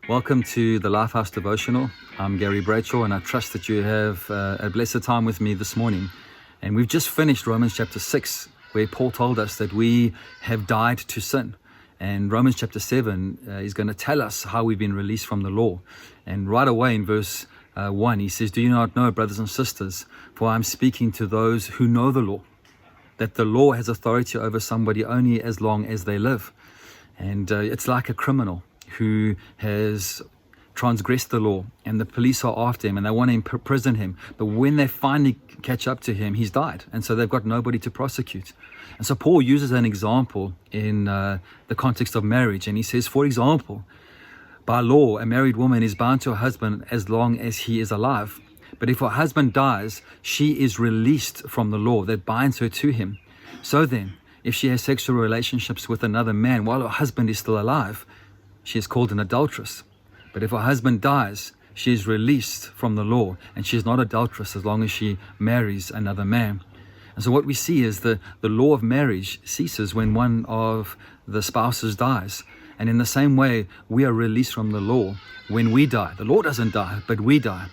Welcome to the Lifehouse Devotional. I'm Gary Bradshaw, and I trust that you have a blessed time with me this morning. And we've just finished Romans chapter 6, where Paul told us that we have died to sin. And Romans chapter 7 is going to tell us how we've been released from the law. And right away in verse 1, he says, "Do you not know, brothers and sisters, for I'm speaking to those who know the law, that the law has authority over somebody only as long as they live." And it's like a criminal who has transgressed the law, and the police are after him and they want to imprison him, but when they finally catch up to him, he's died, and so they've got nobody to prosecute. And so Paul uses an example in the context of marriage, and he says, for example, by law a married woman is bound to her husband as long as he is alive, but if her husband dies, she is released from the law that binds her to him. So then, if she has sexual relationships with another man while her husband is still alive, she is called an adulteress. But if her husband dies, she is released from the law, and she is not adulteress as long as she marries another man. And so what we see is the law of marriage ceases when one of the spouses dies. And in the same way, we are released from the law when we die. The law doesn't die, but we die.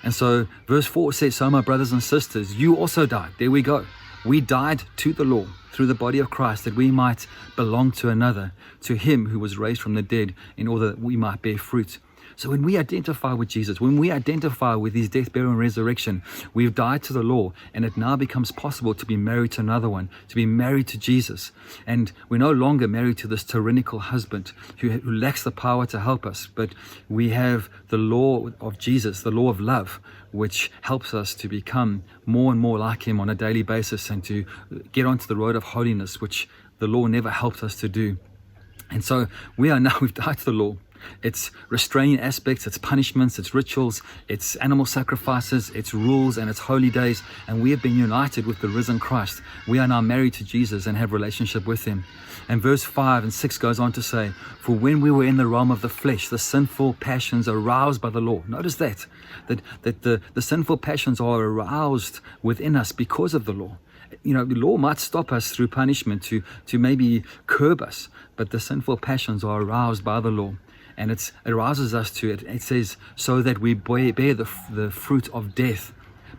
And so verse 4 says, "So my brothers and sisters, you also died." There we go. We died to the law through the body of Christ, that we might belong to another, to him who was raised from the dead, in order that we might bear fruit. So when we identify with Jesus, when we identify with his death, burial, and resurrection, we've died to the law, and it now becomes possible to be married to another one, to be married to Jesus. And we're no longer married to this tyrannical husband who lacks the power to help us, but we have the law of Jesus, the law of love, which helps us to become more and more like him on a daily basis, and to get onto the road of holiness, which the law never helped us to do. And so we've died to the law. It's restraining aspects, it's punishments, it's rituals, it's animal sacrifices, it's rules, and it's holy days. And we have been united with the risen Christ. We are now married to Jesus and have relationship with him. And verse 5 and 6 goes on to say, "For when we were in the realm of the flesh, the sinful passions aroused by the law." Notice that the sinful passions are aroused within us because of the law. The law might stop us through punishment to maybe curb us, but the sinful passions are aroused by the law. And it arouses us to it. It says, so that we bear the fruit of death.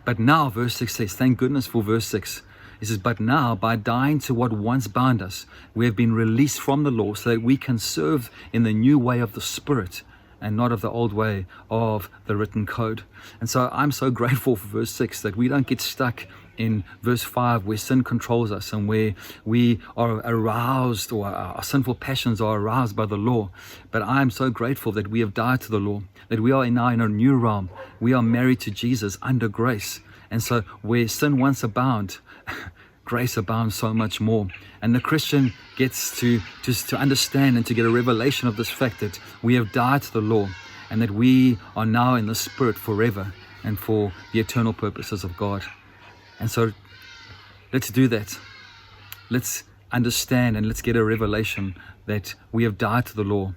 But now, verse 6 says, thank goodness for verse 6. It says, but now, by dying to what once bound us, we have been released from the law, so that we can serve in the new way of the Spirit, and not of the old way of the written code. And so I'm so grateful for verse 6, that we don't get stuck in verse 5, where sin controls us and where we are aroused, or our sinful passions are aroused by the law. But I am so grateful that we have died to the law, that we are now in a new realm. We are married to Jesus under grace. And so where sin once abounded, grace abounds so much more. And the Christian gets to understand and to get a revelation of this fact, that we have died to the law, and that we are now in the Spirit forever and for the eternal purposes of God. And so let's do that. Let's understand and let's get a revelation that we have died to the law,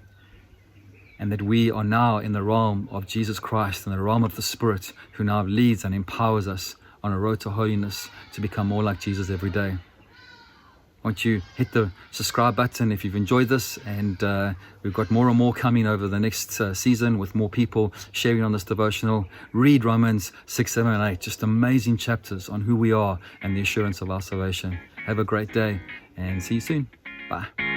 and that we are now in the realm of Jesus Christ, in the realm of the Spirit, who now leads and empowers us on a road to holiness, to become more like Jesus every day. Won't you hit the subscribe button if you've enjoyed this, and we've got more and more coming over the next season, with more people sharing on this devotional. Read Romans 6, 7, and 8, just amazing chapters on who we are and the assurance of our salvation. Have a great day, and see you soon. Bye.